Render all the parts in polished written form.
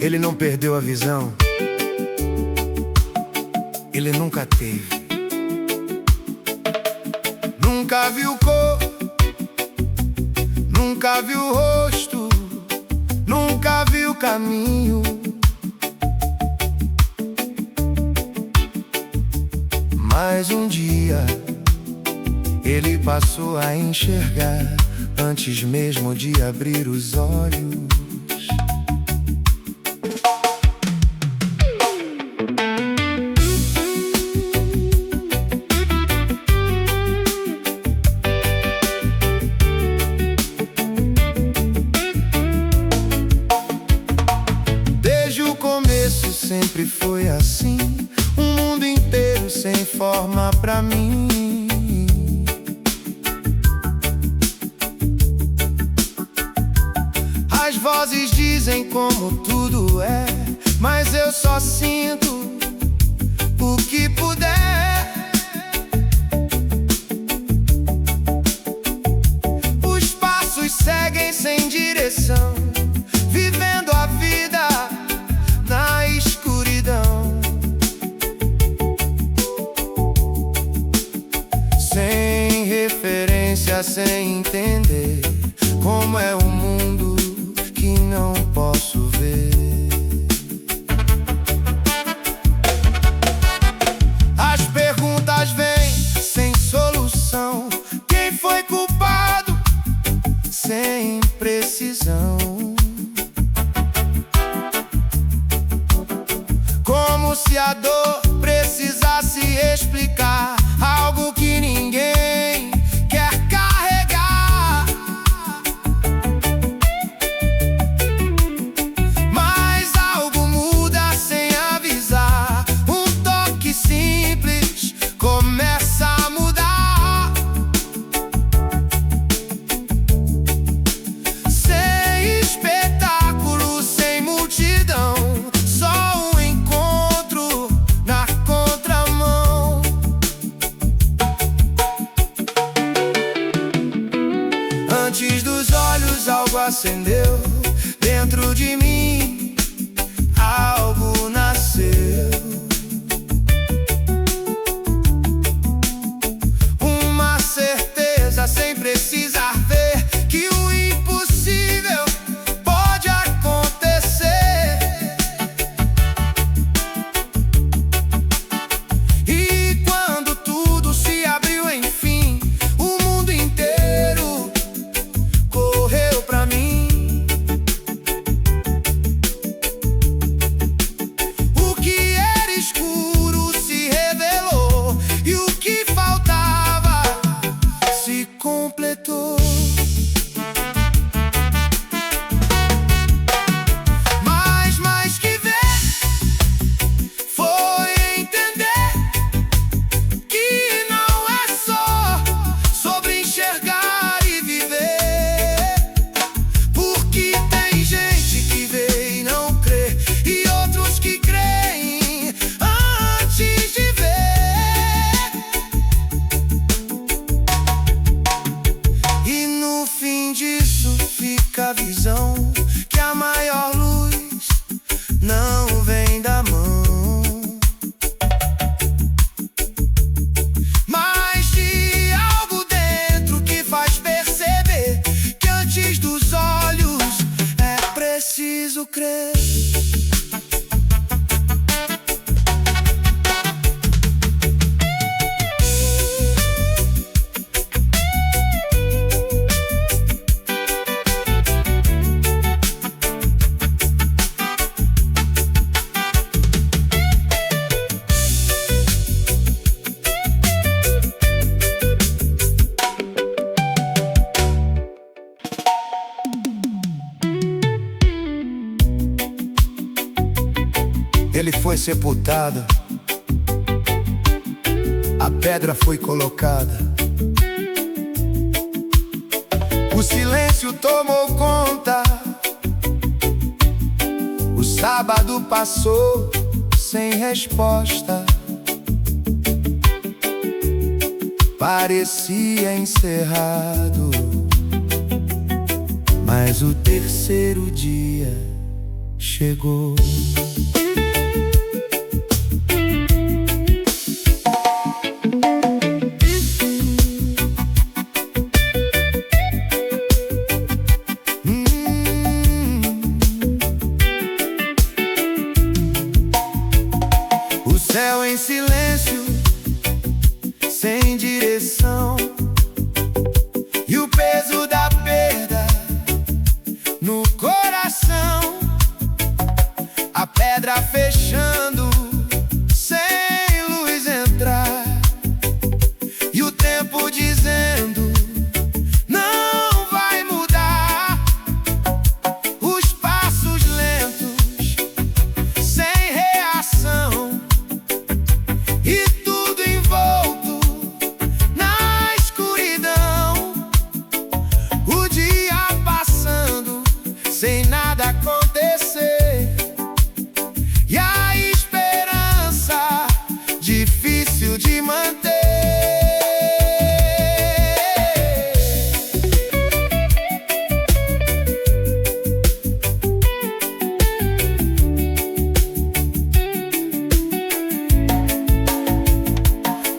Ele não perdeu a visão, ele nunca teve. Nunca viu cor, nunca viu rosto, nunca viu caminho. Mas um dia ele passou a enxergar antes mesmo de abrir os olhos. Desde o começo sempre foi assim, um mundo inteiro sem forma pra mim. As vozes dizem como tudo é, mas eu só sinto o que puder. Os passos seguem sem direção, vivendo a vida na escuridão. Sem referência, sem entender como é o mundo que não posso ver. As perguntas vêm sem solução. Quem foi culpado? Sem precisão. Como se a dor precisasse explicar algo que ninguém quer carregar. Mas algo muda sem avisar. Um toque simples começa a mudar. Sem espetáculo, sem multidão, só um encontro na contramão. Antes dos olhos algo acendeu, dentro de mim algo nasceu. Uma certeza sem precisar ver que o impossível pode acontecer. E quando tudo se abriu enfim, o mundo inteiro correu pra mim. O que era escuro se revelou, e o que faltava se completou. Mas mais que ver foi entender que não é só sobre enxergar e viver. Porque tem gente que vê e não crê, e outros que creem antes de ver. E no fim disso fica a visão que a maior luz não vem da mão, mas de algo dentro que faz perceber que antes dos olhos é preciso crer. Ele foi sepultado, a pedra foi colocada. O silêncio tomou conta. O sábado passou sem resposta. Parecia encerrado, mas o terceiro dia chegou. O céu em silêncio, sem direção, e o peso da perda no coração. A pedra fechando, sem luz entrar, e o tempo dizendo: não vai mudar. Os passos lentos, sem reação, e tudo envolto na escuridão. O dia passando, sem nada acontecer, e a esperança difícil de manter.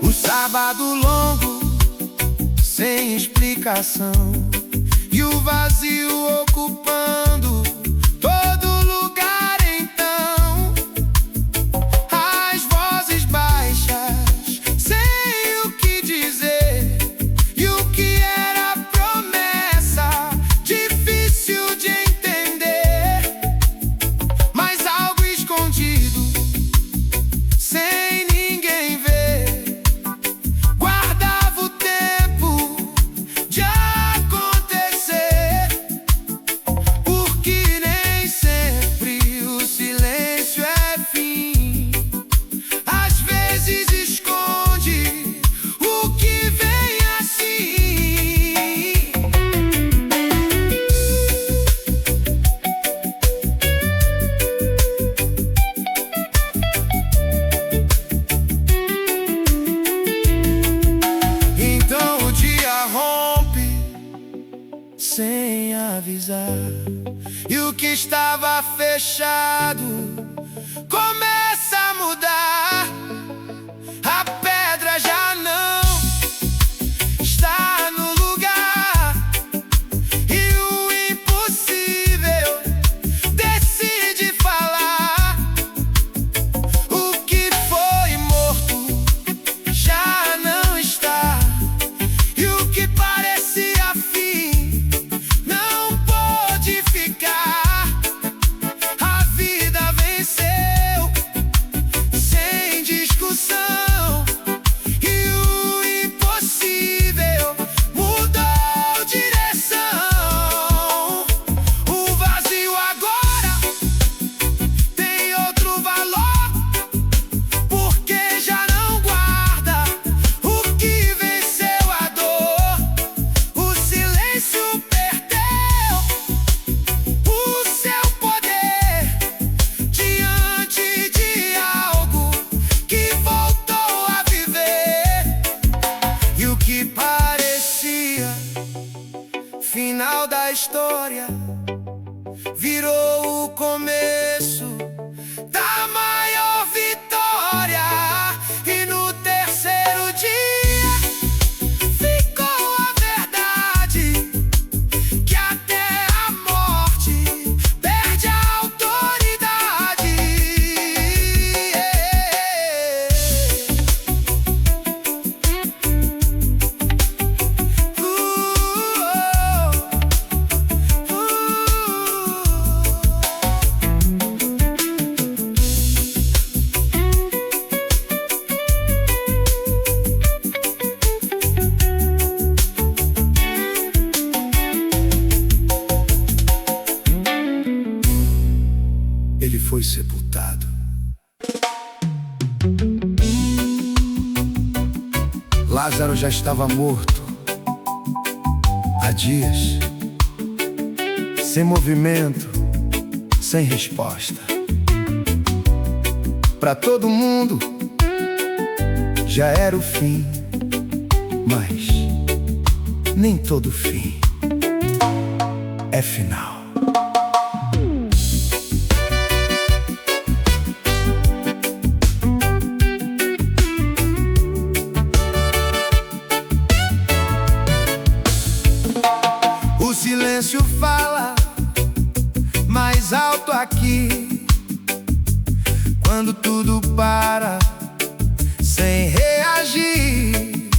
O sábado longo, sem explicação, e o vazio ocupando todo lugar. Então, as vozes baixas, sem o que dizer, e o que era promessa, difícil de entender. Mas algo escondido, sem ninguém ver, guardava o tempo de acontecer. Porque nem sempre o silêncio é fim. Às vezes esconde o que vem assim. Então o dia rompe sem avisar, e o que estava fechado começa a mudar. A pedra já não está no lugar, e o impossível decide falar. O que foi morto já não está, e o que parecia fim não pôde ficar. A vida venceu sem discussão, e o impossível mudou direção. O vazio agora tem outro valor, porque já não guarda o que venceu a dor. O silêncio perdeu o seu poder diante de algo que voltou a viver. E o que parecia final da história virou o começo da maior vitória. E no terceiro dia ficou a verdade, que até a morte perde a autoridade. Ele foi sepultado. Lázaro já estava morto há dias, sem movimento, sem resposta. Para todo mundo já era o fim, mas nem todo fim é final. silêncio fala mais alto aqui. Quando tudo para sem reagir,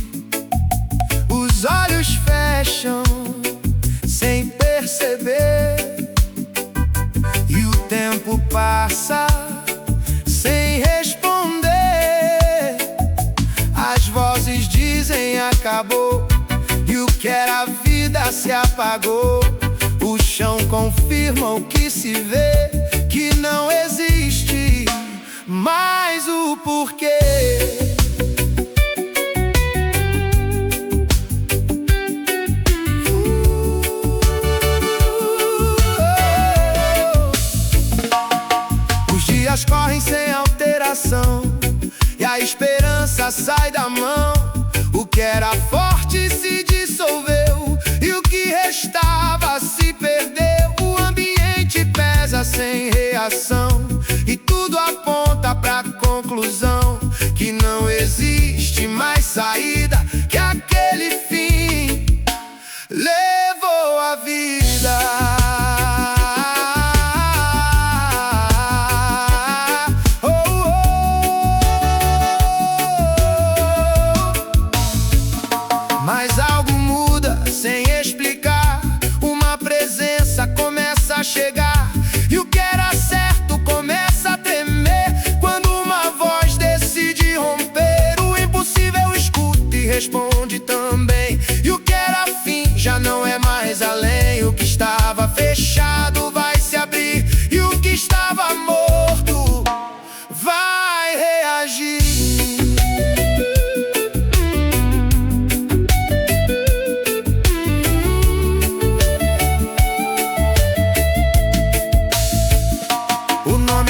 os olhos fecham sem perceber, e o tempo passa sem responder. As vozes dizem acabou, e o que era vida se apagou. O chão confirma o que se vê, que não existe mais o porquê. Os dias correm sem alteração, e a esperança sai da mão. O que era forte se dissolveu, e o que restava se perdeu. O ambiente pesa sem reação, e tudo aponta pra conclusão que não existe mais saída, que aquele fim levou a vida. Mas algo muda sem explicar. Uma presença começa a chegar, e o que era certo começa a tremer. Quando uma voz decide romper, o impossível escuta e responde também. E o que era fim já não é mais além. O que estava fechado vai se abrir, e o que estava morto vai reagir.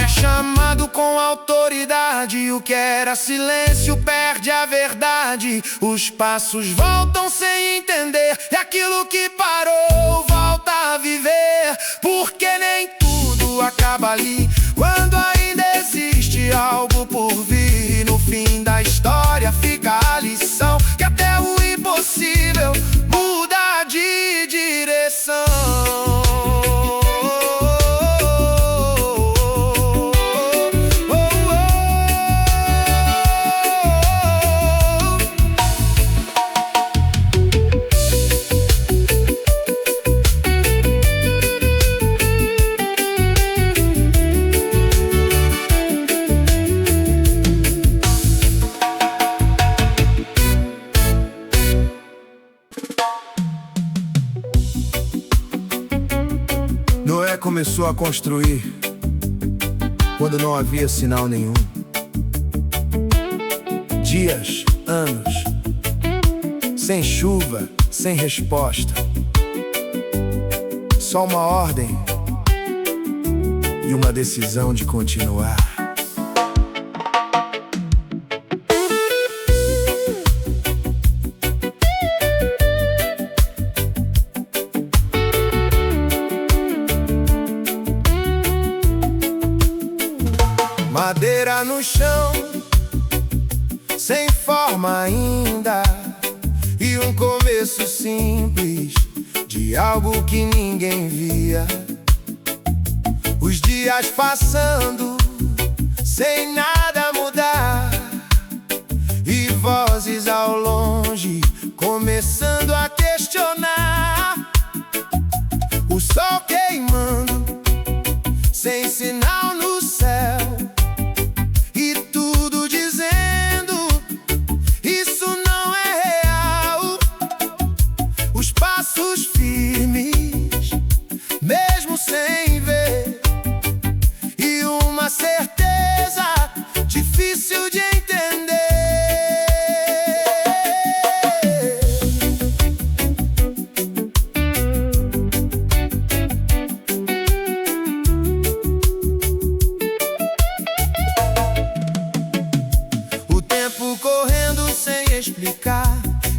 Chamado com autoridade, o que era silêncio perde a verdade. Os passos voltam sem entender, e aquilo que parou volta a viver. Porque nem tudo acaba ali, quando ainda existe algo por vir. No fim da história fica a lição, que até o impossível muda de direção. Noé começou a construir quando não havia sinal nenhum. Dias, anos, sem chuva, sem resposta. Só uma ordem e uma decisão de continuar. Madeira no chão, sem forma ainda, e um começo simples de algo que ninguém via. Os dias passando, sem nada mudar, e vozes ao longe começando a questionar. O sol queimando, sem sinal no céu, e tudo dizendo: isso não é real. Os passos firmes, mesmo sem ver, e uma certeza difícil de entender. Correndo sem explicar,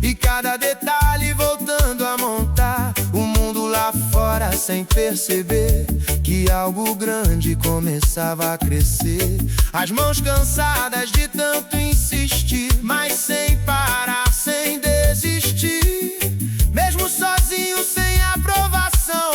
e cada detalhe voltando a montar. O mundo lá fora sem perceber que algo grande começava a crescer. As mãos cansadas de tanto insistir, mas sem parar, sem desistir. Mesmo sozinho, sem aprovação,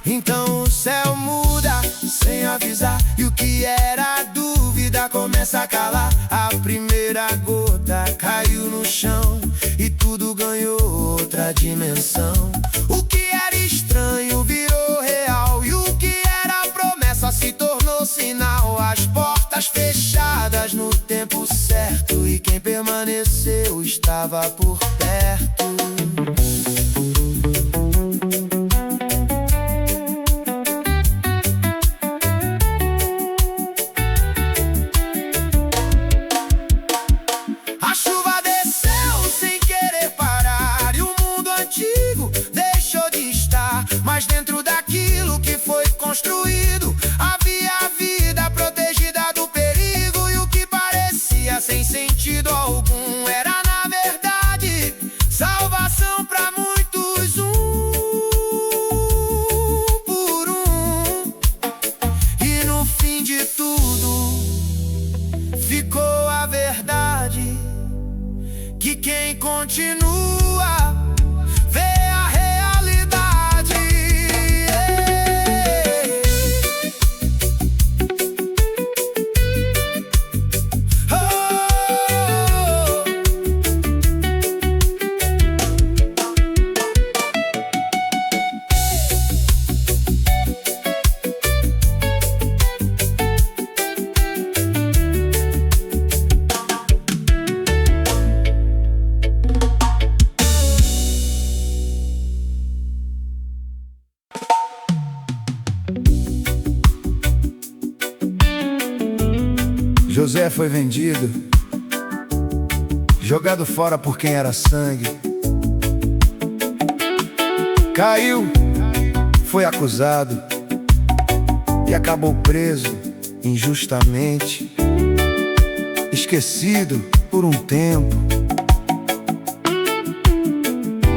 Então o céu muda sem avisar, e o que era dúvida começa a calar. A primeira gota caiu no chão e tudo ganhou outra dimensão. O que era estranho virou real, e o que era promessa se tornou sinal. As portas fechadas no tempo certo, e quem permaneceu estava por perto. A chuva desceu sem querer parar, e o mundo antigo deixou de estar. Mas dentro daquilo que foi construído havia a vida protegida do perigo. E o que parecia sem sentido algum era, na verdade, salvação pra muitos, por um. E no fim de tudo ficou a verdade, que quem continua vê a realidade. José foi vendido, jogado fora por quem era sangue. Caiu, foi acusado e acabou preso injustamente, esquecido por um tempo.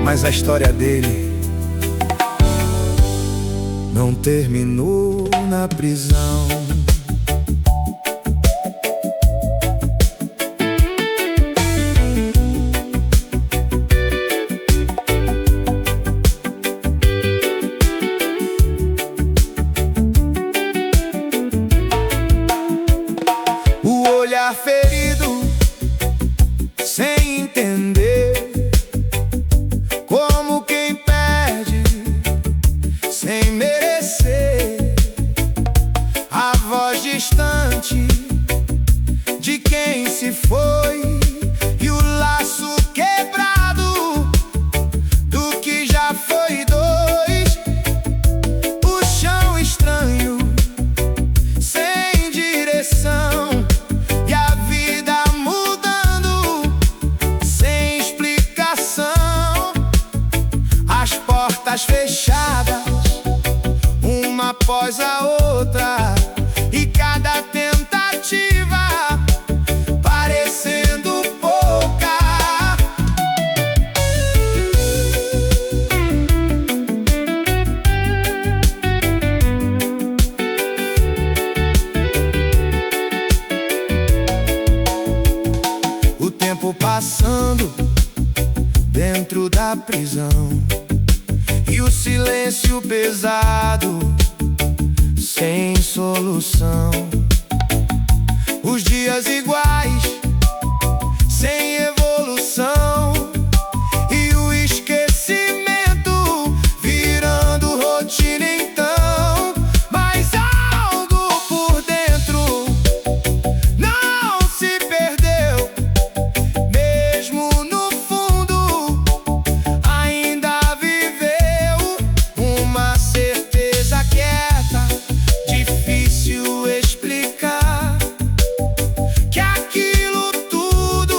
Mas a história dele não terminou na prisão. Ferido, sem entender, como quem perde, sem merecer. A voz distante de quem se foi, e o laço quebrado do que já foi dois. O chão estranho, sem direção, fechadas, uma após a outra, e cada tentativa parecendo pouca. O tempo passando dentro da prisão, e o silêncio pesado, sem solução. Os dias iguais, sem evolução, e o esquecimento virando rotina então. Mas algo por dentro não se perdeu, mesmo no fundo ainda uma certeza quieta, difícil explicar, que aquilo tudo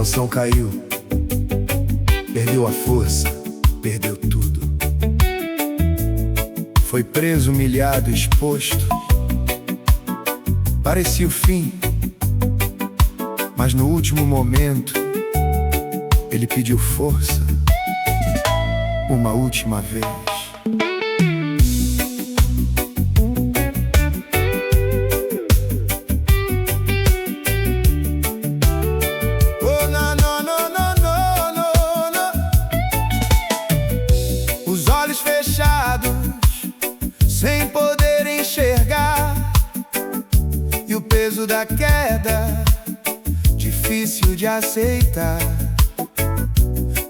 Sansão caiu, perdeu a força, perdeu tudo. Foi preso, humilhado, exposto. Parecia o fim, mas no último momento ele pediu força, uma última vez. Os olhos fechados, sem poder enxergar, e o peso da queda, difícil de aceitar.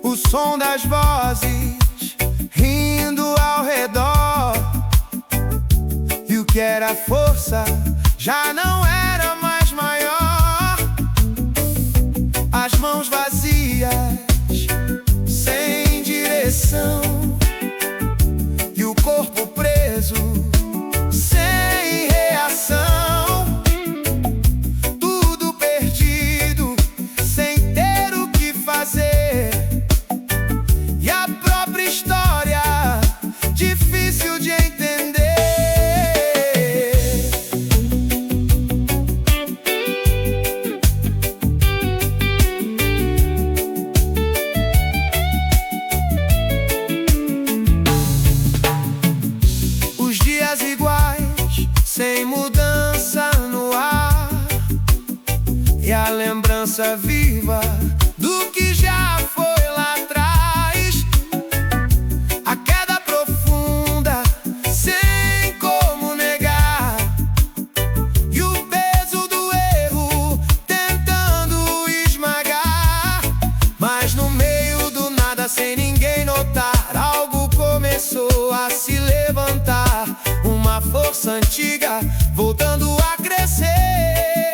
O som das vozes rindo ao redor, e o que era força já não era mais maior. As mãos vazias, sem direção, e o corpo preso, sem reação. Tudo perdido, sem ter o que fazer, e a própria história difícil de entender. Os dias iguais, sem mudança no ar, e a lembrança viva do que já foi lá atrás. A queda profunda, sem como negar, e o peso do erro tentando esmagar. Mas no meio do nada, sem ninguém notar, algo começou a se levantar. Uma força antiga voltando a crescer,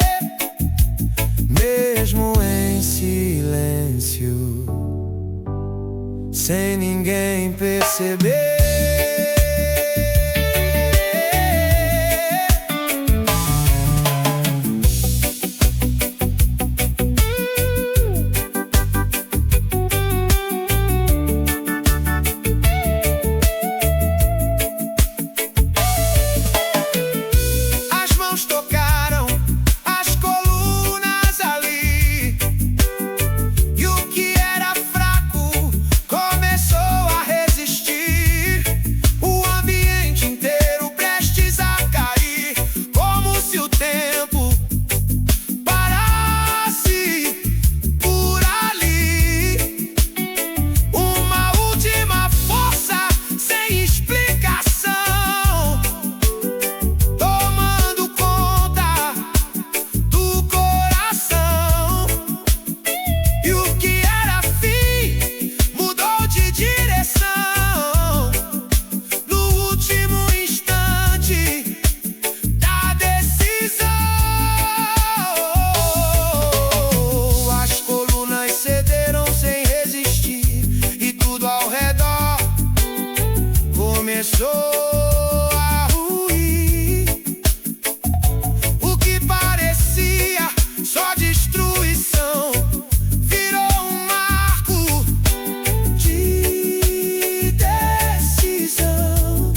mesmo em silêncio, sem ninguém perceber. As mãos tocaram as colunas ali, e o que era fraco começou a resistir. O ambiente inteiro prestes a cair, como se o tempo parasse por ali. Uma última força sem explicação, tomando conta do coração. E o que era fim mudou de direção, no último instante da decisão. As colunas cederam sem resistir, e tudo ao redor começou a ruir. O que parecia só destruição virou um marco de decisão.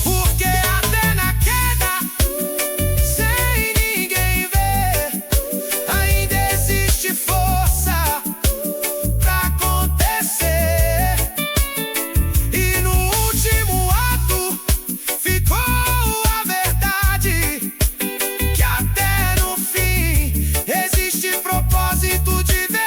Porque até na queda, sem ninguém ver, ainda existe força pra acontecer. E no último ato ficou a verdade, que até no fim existe propósito de verdade.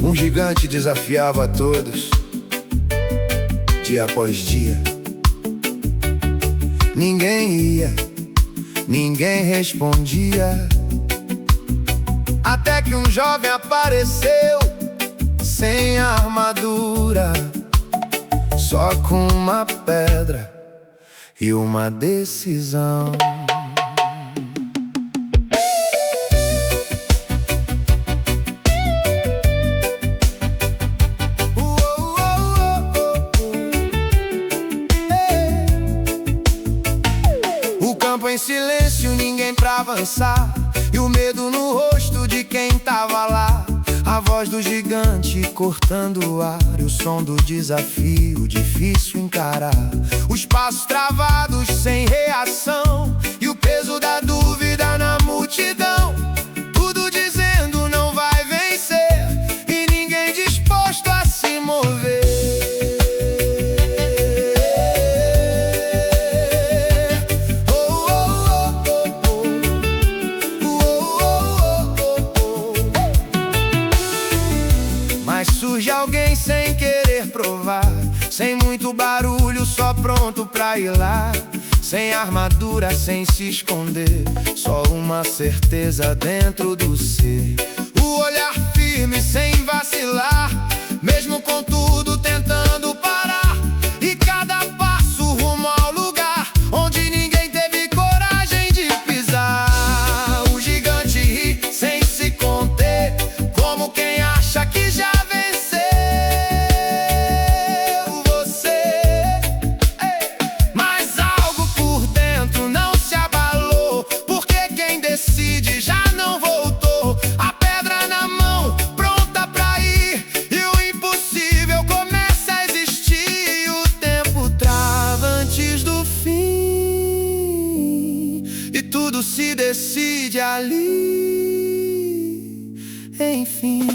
Um gigante desafiava a todos, dia após dia. Ninguém ia, ninguém respondia, até que um jovem apareceu, sem armadura, só com uma pedra e uma decisão. O campo em silêncio, ninguém pra avançar, e o medo no rosto de quem tava lá. A voz do gigante cortando o ar, e o som do desafio difícil encarar. Os passos travados sem reação, e o peso da dúvida na multidão. Tudo dizendo não vai vencer, e ninguém disposto a se mover. Mas surge alguém sem querer provar, sem muito barulho, só pronto pra ir lá. Sem armadura, sem se esconder, só uma certeza dentro do ser. O olhar firme, sem vacilar, mesmo com tudo tentando parar. E cada passo rumo ao lugar onde ninguém teve coragem de pisar. O gigante ri sem se conter, como quem acha que já venceu você. Mas algo por dentro não se abalou, porque quem decide já não voltou. A pedra na mão, pronta pra ir, e o impossível começa a existir. O tempo trava antes do fim, e tudo se decide ali, enfim.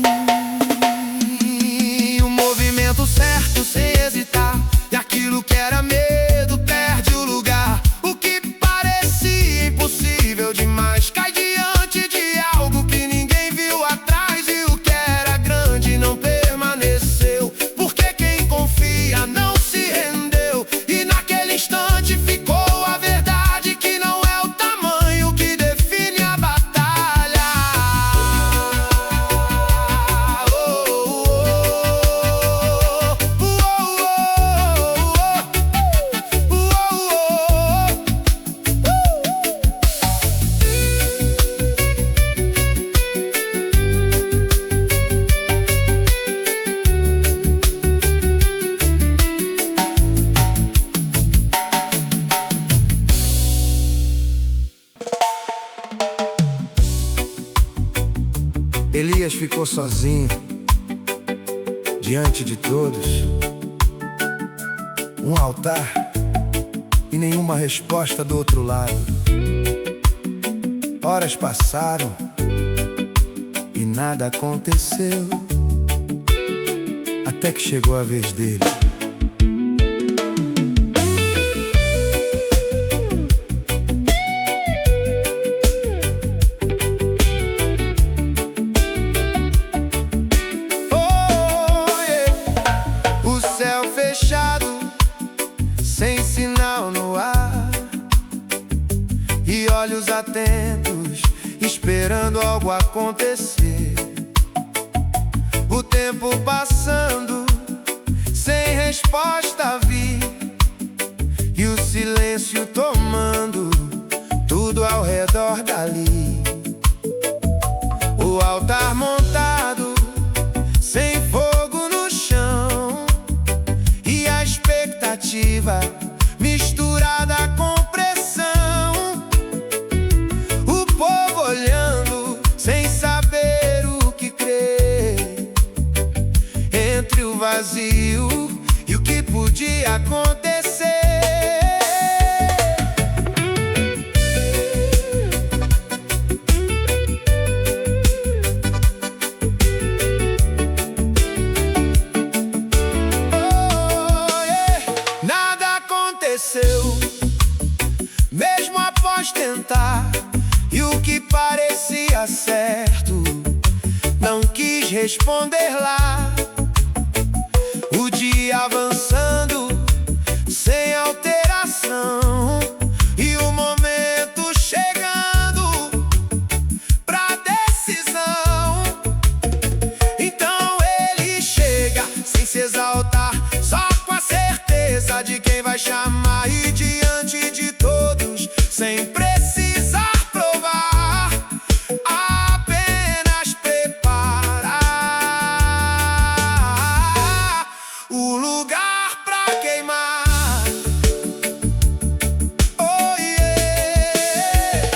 O movimento certo sem hesitar, e aquilo que era medo perde o lugar. O que parecia impossível demais cai diante de algo que ninguém viu atrás. E o que era grande não permaneceu, porque quem confia não se rendeu. E naquele instante ficou a verdade, que não é o tamanho que define a batalha. Elias ficou sozinho diante de todos. Um altar e nenhuma resposta do outro lado. Horas passaram e nada aconteceu, até que chegou a vez dele. Sem sinal no ar, e olhos atentos, esperando algo acontecer. O tempo passando, sem resposta vir, e o silêncio tomando tudo ao redor dali. O altar montado, sem fogo no chão, e a expectativa misturada com pressão. O povo olhando, sem saber o que crer, entre o vazio e o que podia acontecer. Mesmo após tentar, e o que parecia certo não quis responder lá. O dia avançando sem alteração, vai chamar e diante de todos, sem precisar provar, apenas preparar o lugar pra queimar. Oh yeah.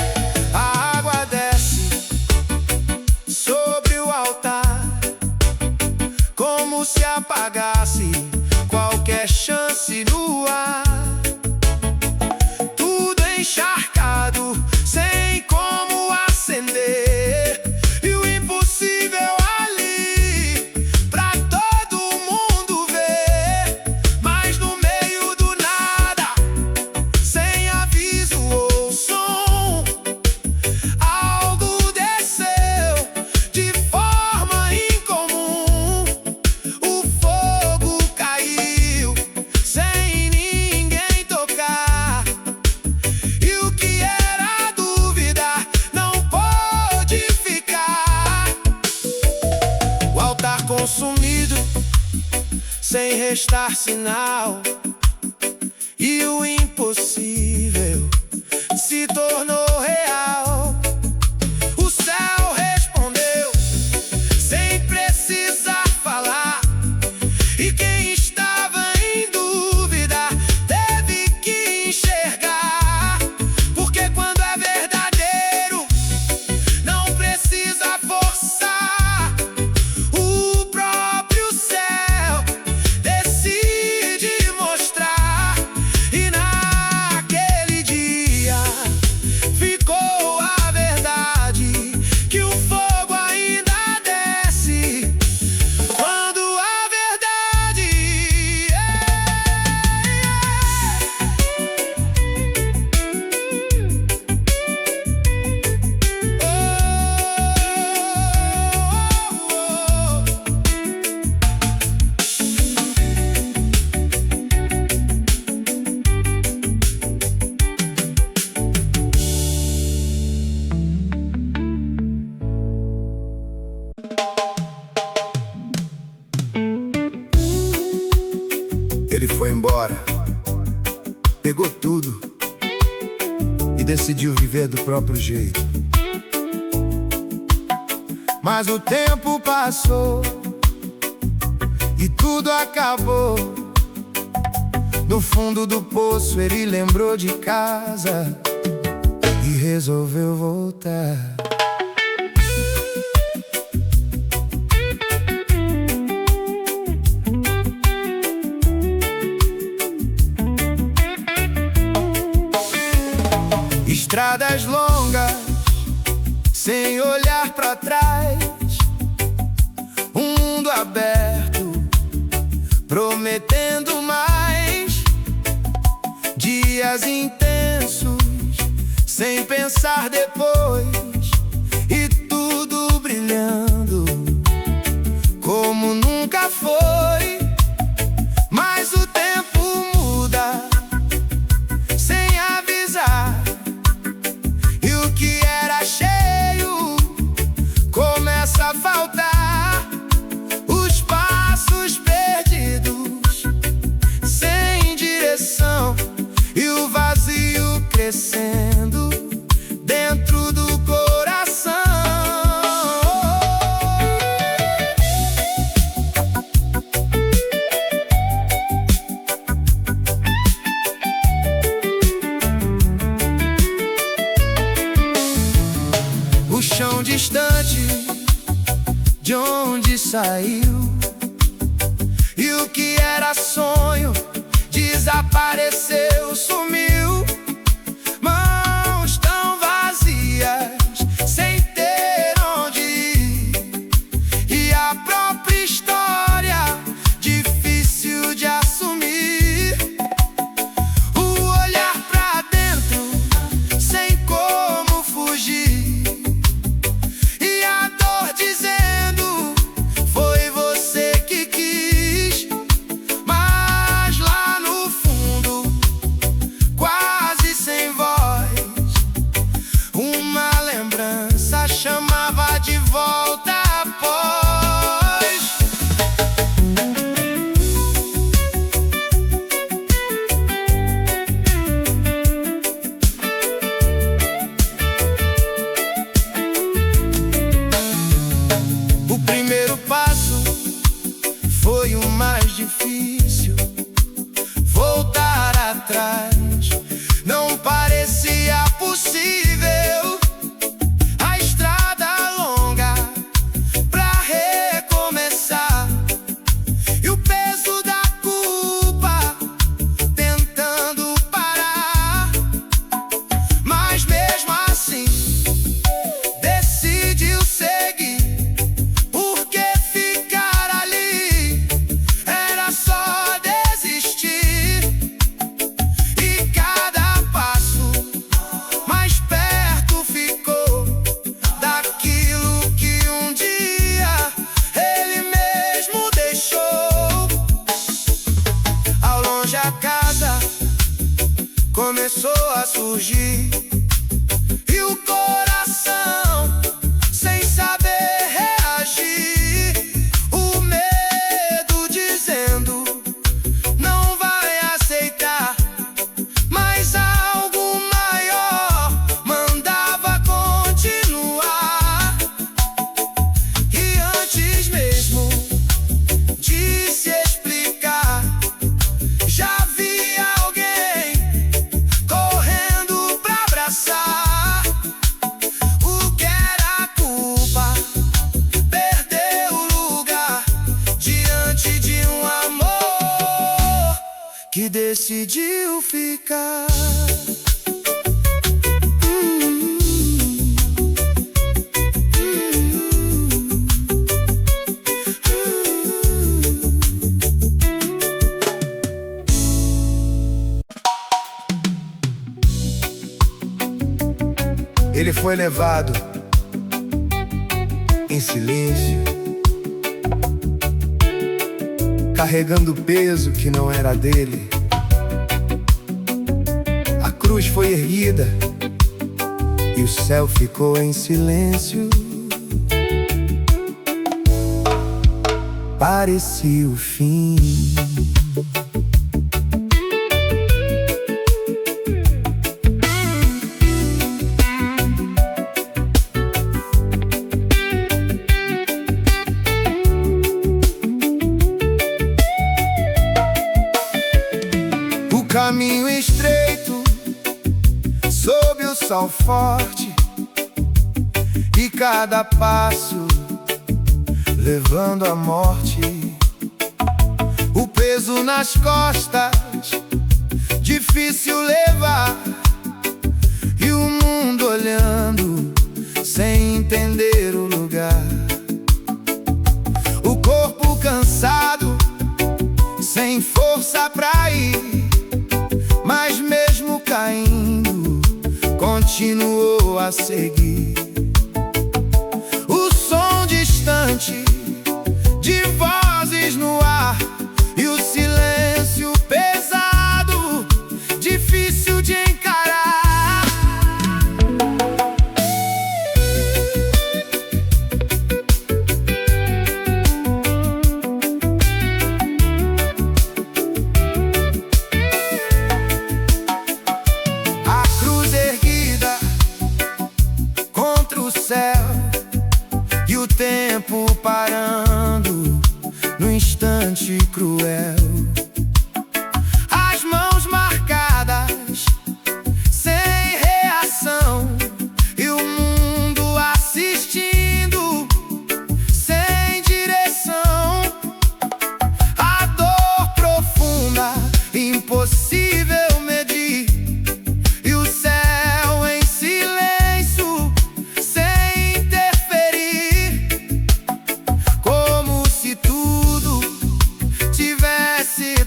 A água desce sobre o altar, como se apagasse qualquer chance no ar. Tudo encharcado, sem como acender, e o impossível ali pra todo mundo ver. Mas no meio do nada, sem aviso ou som, algo desceu de forma incomum. O fogo caiu sem ninguém tocar, e o que era dúvida não pôde ficar. O altar consumido, sem restar sinal, e o impossível se tornou real. O céu respondeu sem precisar falar, e quem estava em dúvida teve que enxergar. Porque quando é verdadeiro, não precisa forçar. O próprio céu decide mostrar. E naquele dia ficou a verdade, que o fogo ainda desce quando a verdade Ele foi embora, pegou tudo e decidiu viver do próprio jeito. Mas o tempo passou e tudo acabou. No fundo do poço ele lembrou de casa e resolveu voltar. Estradas longas, sem olhar pra trás, um mundo aberto, prometendo mais. Dias intensos, sem pensar depois, e tudo brilhando como nunca foi. Mas o tempo muda sem avisar, e o que era cheio começa a faltar. Os passos perdidos, sem direção, e o vazio crescendo dentro do coração. O chão distante de onde saiu, e o que era sonho desapareceu, sumiu. Mãos tão vazias, sem ter onde ir, e a própria história difícil de assumir. O olhar pra dentro, sem como fugir, e a dor dizendo: foi foi o mais difícil. Voltar atrás não parecia possível. A estrada longa pra recomeçar, e o peso da culpa tentando parar. Mas mesmo assim decidiu seguir, porque ficar ali era só desistir. E cada passo mais perto ficou daquilo que um dia ele mesmo deixou. Ao longe a casa começou a surgir, e o coração sem saber reagir. O medo dizendo não vai aceitar, mas algo maior mandava continuar. E antes mesmo de se explicar, já havia alguém correndo pra abraçar. O que era culpa perdeu o lugar diante de um amor que decidiu ficar. Ele foi levado em silêncio, carregando peso que não era dele. A cruz foi erguida e o céu ficou em silêncio. Parecia o fim. Caminho estreito, sob o sol forte, e cada passo levando à morte. O peso nas costas, difícil levar, e o mundo olhando sem entender o lugar. O corpo cansado, sem força pra ir, mas mesmo caindo, continuou a seguir. O som distante de vozes no ar, e o silêncio pesado, difícil de encarar. E o tempo parando no instante cruel. As mãos marcadas, sem reação, e o mundo assistindo, sem direção. A dor profunda, impossível medir, e o céu em silêncio, sem interferir, como se tudo tivesse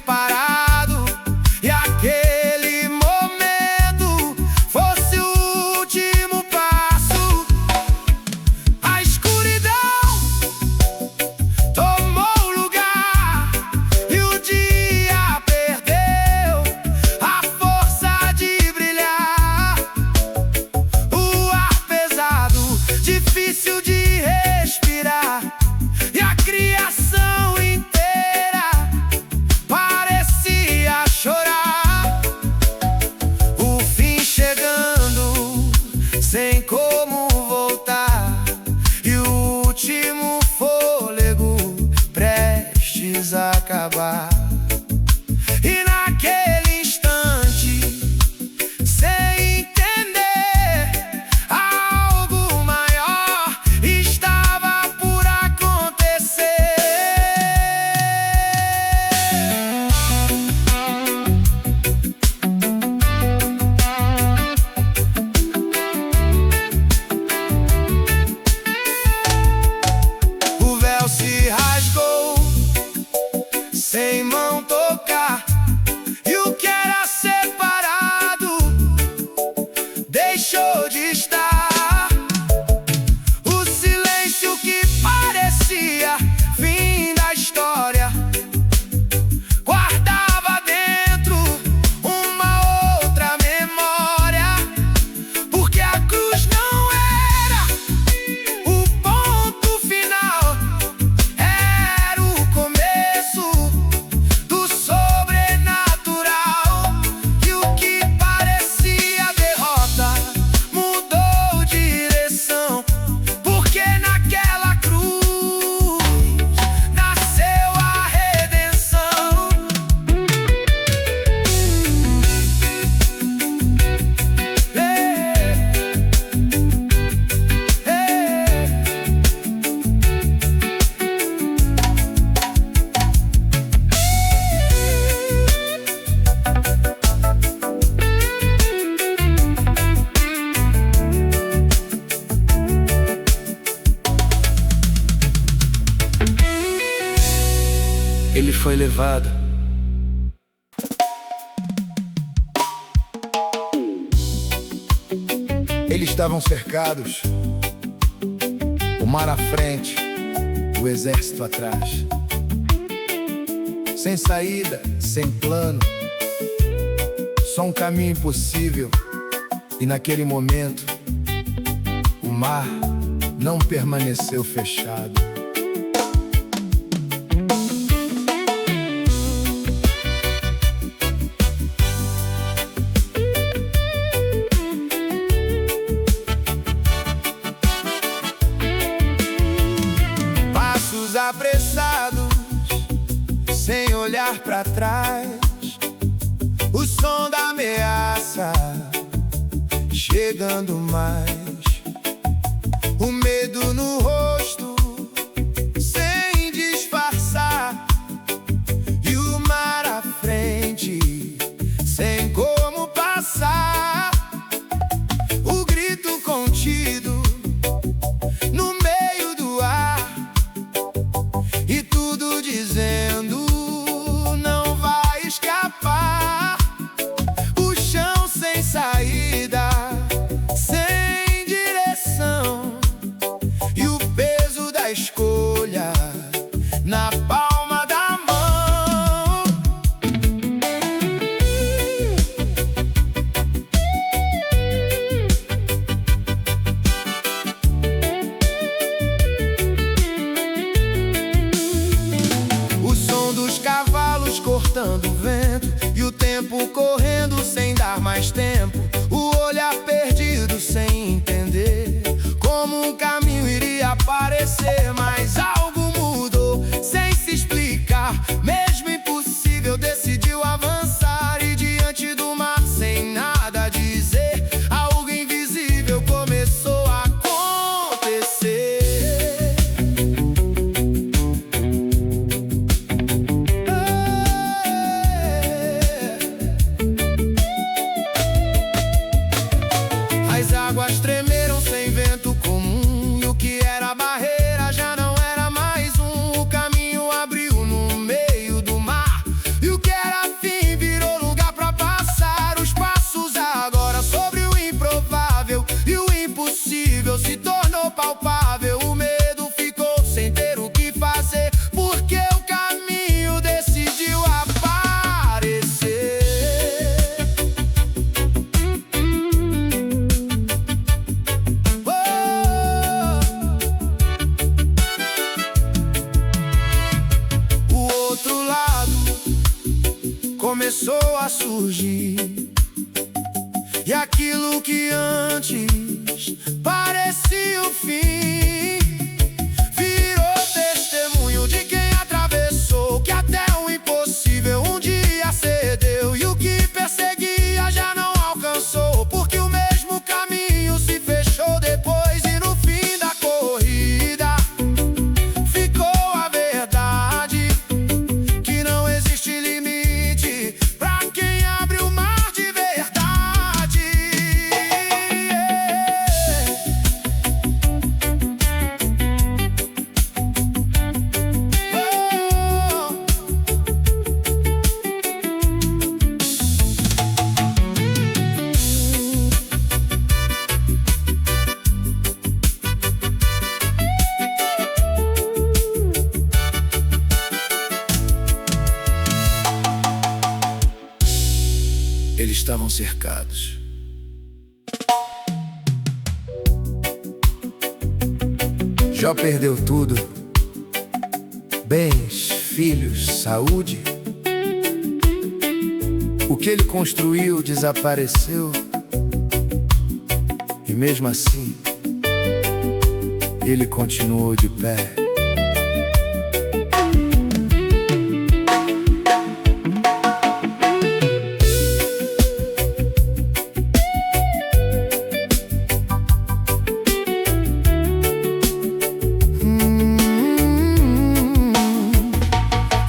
prestes a acabar. E naquele instante, sem entender, algo maior estava por acontecer. O véu se rasgou, sem mão tocar, e o que era separado deixou de estar. O silêncio que parecia fim da história guardava dentro uma outra memória, porque a cruz não era o ponto final, era o começo do sobrenatural. E o que parecia derrota mudou direção, porque naquela cruz nasceu a redenção. Ele foi levado. Eles estavam cercados, o mar à frente, o exército atrás. Sem saída, sem plano, só um caminho impossível. E naquele momento, o mar não permaneceu fechado. Passos apressados, sem olhar pra trás, o som da ameaça chegando mais, o medo no rosto sem disfarçar, e o mar à frente sem como passar. O grito contido no meio do ar, e tudo dizendo não vai escapar. O chão sem saída, sem direção, e o peso da escolha na palma da mão. O som dos cavalos cortando o vento, e o tempo correndo sem dar mais tempo. O olhar perdido sem entender como um caminho iria aparecer. Mas algo mudou sem se explicar, mesmo impossível decidiu avançar. E diante do mar sem nada dizer, algo invisível começou a acontecer. As águas tremeram sem vento comum, e o que era barreira já não era mais um. O caminho abriu no meio do mar, e o que era fim virou lugar pra passar. Os passos agora sobre o improvável, e o impossível se tornou palpável. O medo ficou sem ter o que fazer, porque o caminho decidiu aparecer. O outro lado começou a surgir, e aquilo que antes parecia o fim virou testemunho de quem atravessou, que até estavam cercados. Jó perdeu tudo: bens, filhos, saúde. O que ele construiu desapareceu. E mesmo assim, ele continuou de pé.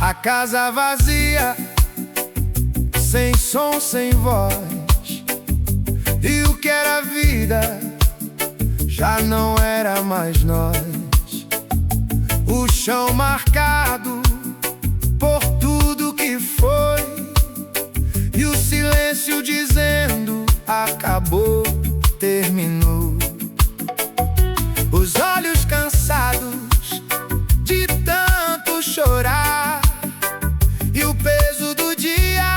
A casa vazia, sem som, sem voz. E o que era vida já não era mais nós. O chão marcado por tudo que foi, e o silêncio dizendo: acabou, terminou. Os olhos cansados de tanto chorar, e o peso do dia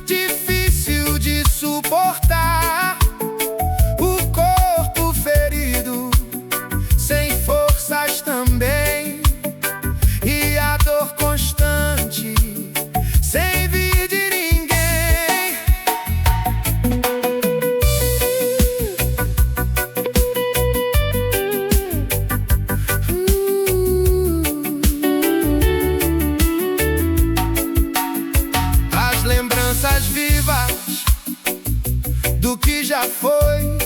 difícil de suportar. O corpo ferido, sem forças também, e a dor constante, sem vir de ninguém. As lembranças vivas do que já foi,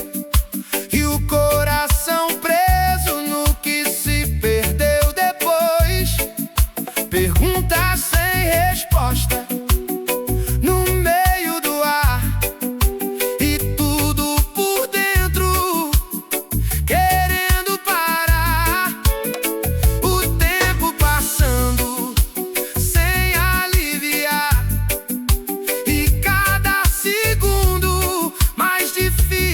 e o coração preso no que se perdeu depois. Perguntas sem resposta no meio do ar, e tudo por dentro querendo parar. O tempo passando sem aliviar, e cada segundo mais difícil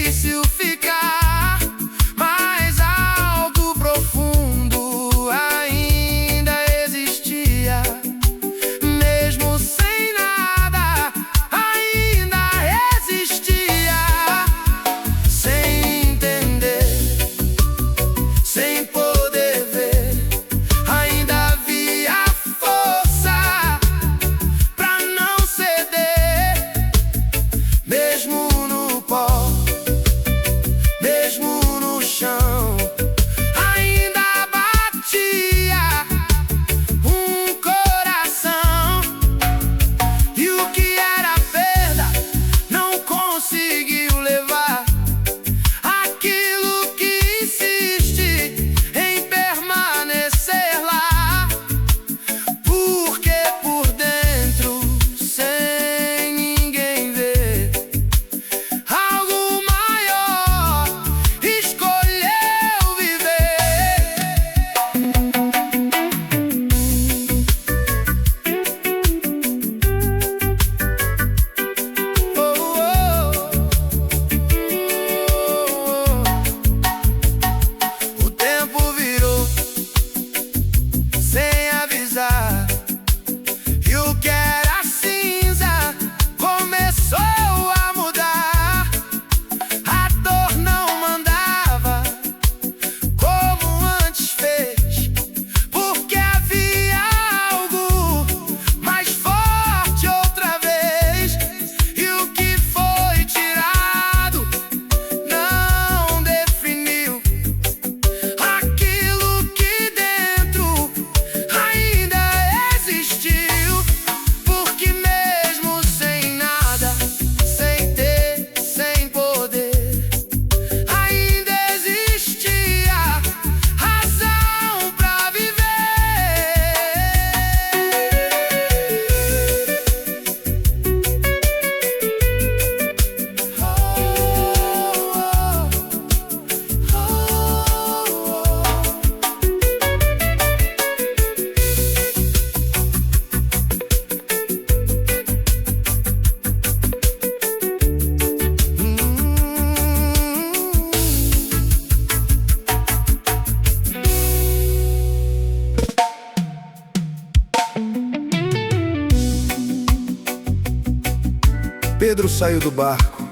Pedro saiu do barco,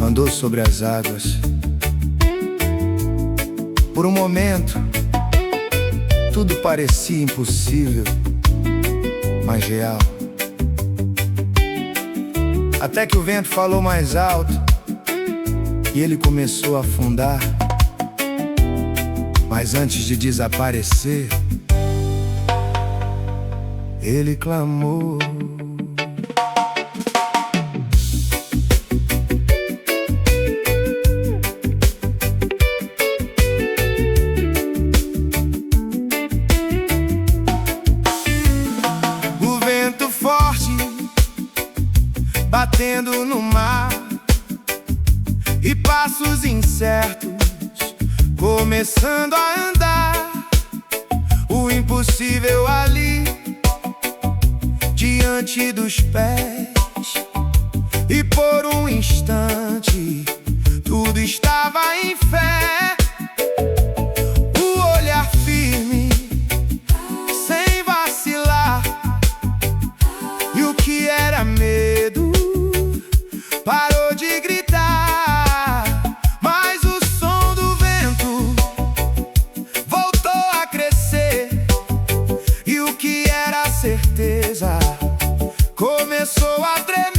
andou sobre as águas. Por um momento, tudo parecia impossível, mas real. Até que o vento falou mais alto e ele começou a afundar. Mas antes de desaparecer, ele clamou. O vento forte batendo no mar e passos incertos começando a andar. O impossível ali diante dos pés, e por um instante tudo estava em fé. O olhar firme, sem vacilar, e o que era medo parou de gritar. Mas o som do vento voltou a crescer, e o que era certeza começou a tremer.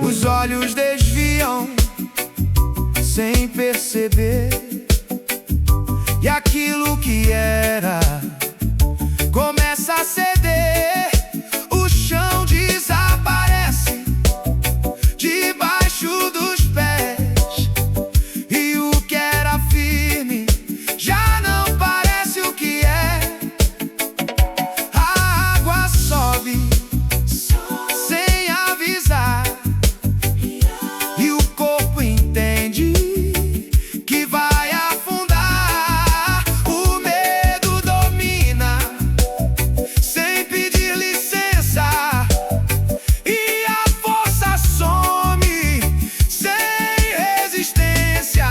Os olhos desviam sem perceber, e aquilo que era começa a ceder. O chão desaparece debaixo dos pés, e o que era firme já não parece o que é. A água sobe sem avisar, e o corpo entende que vai afundar. O medo domina sem pedir licença, e a força some sem resistência.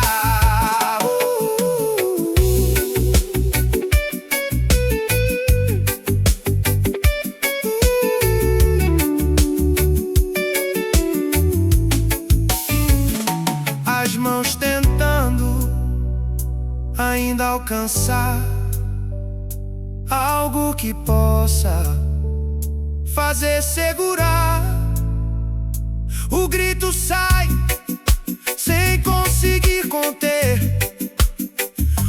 As mãos tentando ainda alcançar algo que possa fazer segurar. O grito sai sem conseguir conter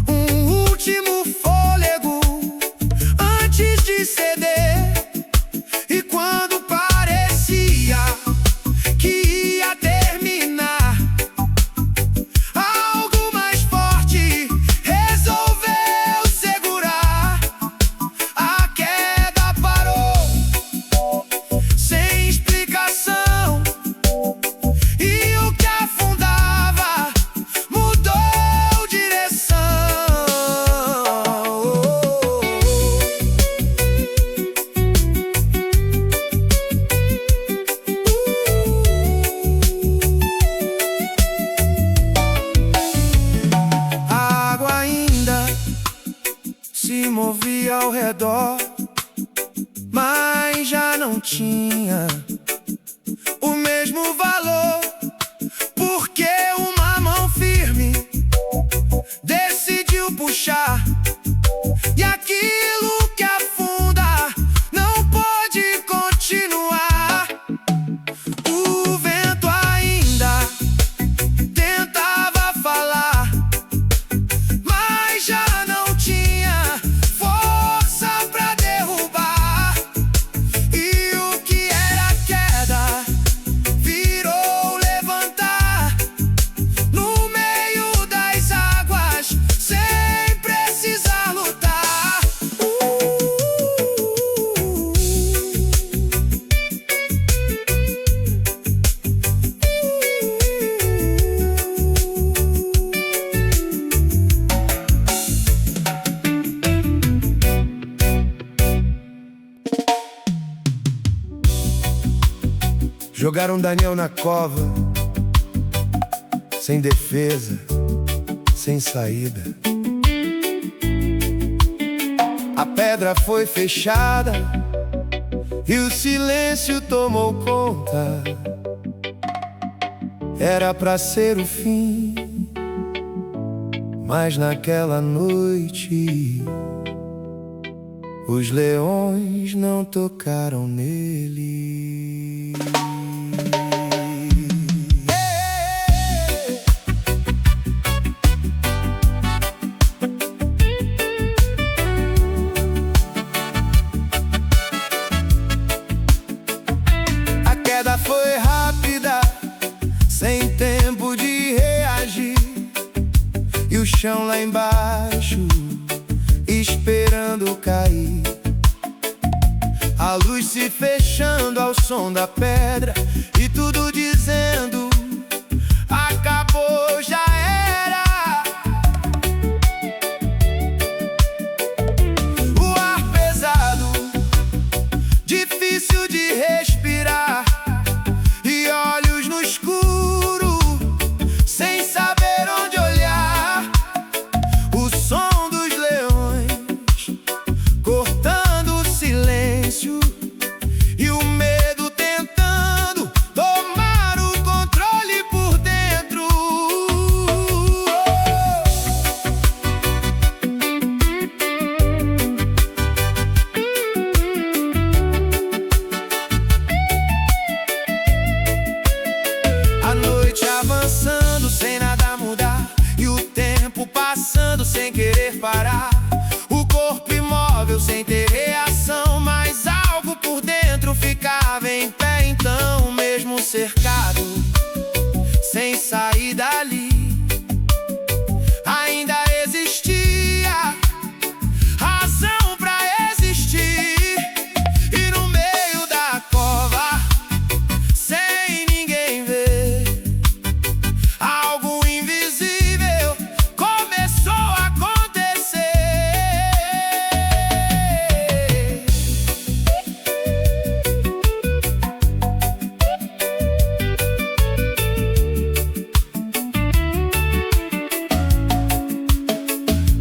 um último fôlego antes de ceder. E quando parecia que ia terminar, algo mais forte resolveu segurar. A queda parou sem explicação, e o que afundava mudou direção. A água ainda se movia ao redor, mas já não tinha o mesmo valor, porque uma mão firme decidiu puxar, e aquilo que afunda não pode continuar. O vento ainda tentava falar, mas já não tinha força pra derrubar. E o que era Jogaram Daniel na cova, sem defesa, sem saída. A pedra foi fechada e o silêncio tomou conta. Era pra ser o fim, mas naquela noite os leões não tocaram nele. A queda foi rápida, sem tempo de reagir, e o chão lá embaixo esperando cair. A luz se fechando ao som da pedra e tudo dizendo: acabou, já era. O ar pesado, difícil de respirar, e olhos no escuro, sem saber onde olhar. O som dos leões cortando o silêncio, e o medo tentando tomar o controle por dentro. A noite avançando sem nada mudar, e o tempo passando sem querer parar. O corpo imóvel sem ter reação, mas algo por dentro ficava em pé. Então, mesmo cercado, sem sair dali, ainda existia razão pra existir. E no meio da cova, sem ninguém ver, algo invisível começou a acontecer.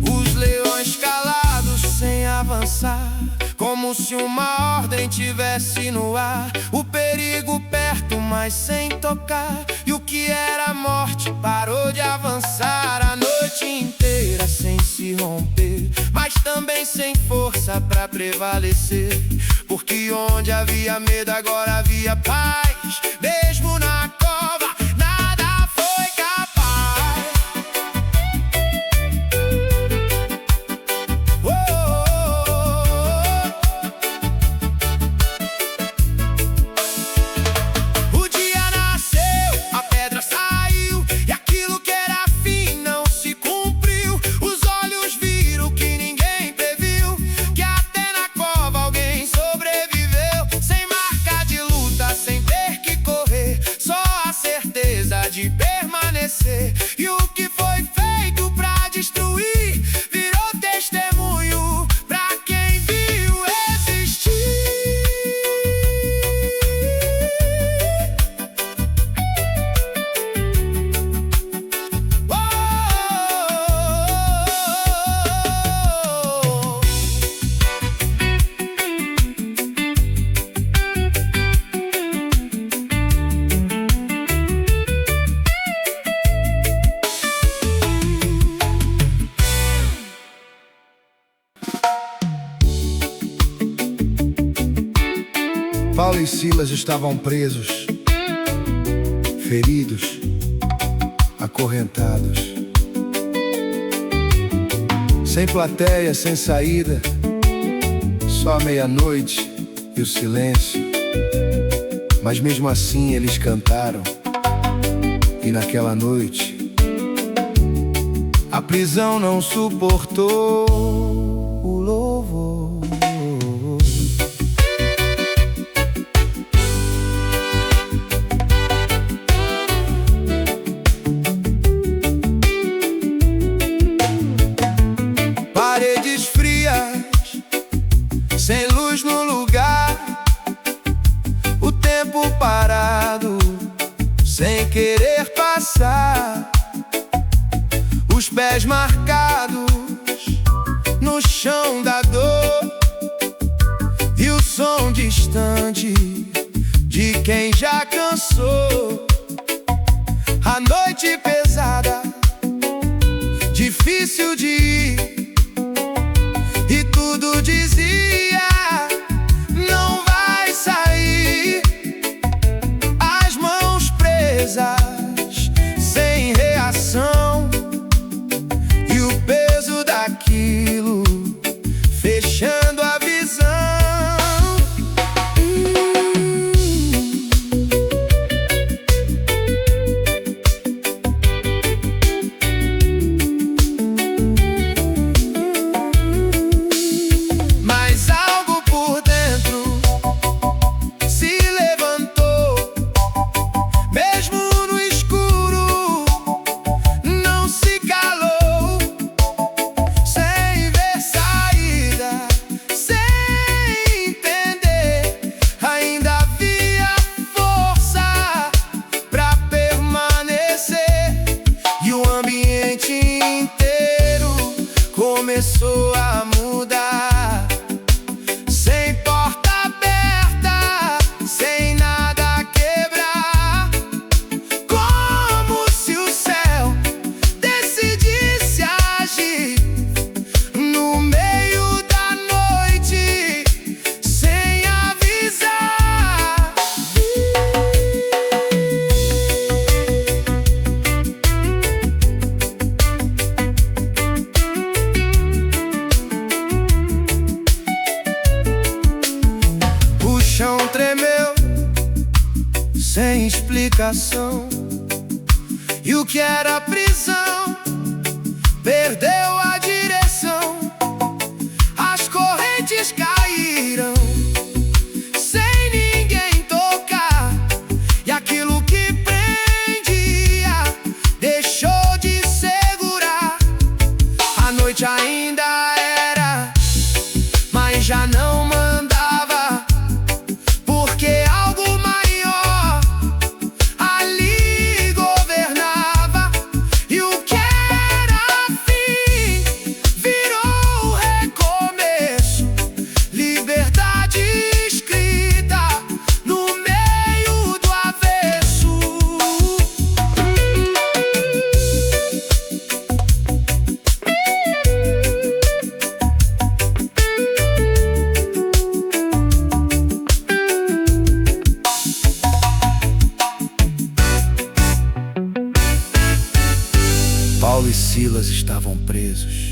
Os leões calados sem avançar, como se uma ordem tivesse no ar. O perigo perto, mas sem tocar, e o que era morte parou de avançar. A noite inteira sem se romper, mas também sem força pra prevalecer. Porque onde havia medo agora havia paz. Mesmo na cova nada foi capaz. Oh, oh, oh. O dia nasceu, a pedra saiu, e aquilo que era fim não se cumpriu. Os olhos viram que ninguém previu, que até na cova alguém sobreviveu. Sem marca de luta, sem ter que correr, só a certeza de permanecer. E o que foi feito pra destruir virou testemunho pra quem viu existir. Oh, oh, oh. Paulo e Silas estavam presos, feridos, acorrentados, sem plateia, sem saída, só a meia-noite e o silêncio. Mas mesmo assim eles cantaram, e naquela noite a prisão não suportou o louvor. Paredes frias, sem luz no lugar, o tempo parado querer passar, os pés marcados no chão da dor, e o som distante de quem já cansou. A noite pesada, difícil de ir, e tudo dizia: não vai sair. As mãos presas, sem reação, e o peso daquilo fechando a visão. Mas algo por dentro se levantou, mesmo no escuro, não se calou, sem ver saída, sem entender. Ainda havia força pra permanecer, e o ambiente inteiro começou a mudar. Sem porta aberta, sem nada a quebrar, como se o céu decidisse agir no meio da noite, sem avisar. O chão tremeu, sem explicação, e o que era prisão perdeu a direção. As correntes caíram, sem ninguém tocar, e aquilo que prendia deixou de segurar. A noite ainda era, mas já não mandava, porque algo maior ali governava. E o que era fim virou recomeço, liberdade escrita no meio do avesso. Paulo e Silas estavam presos.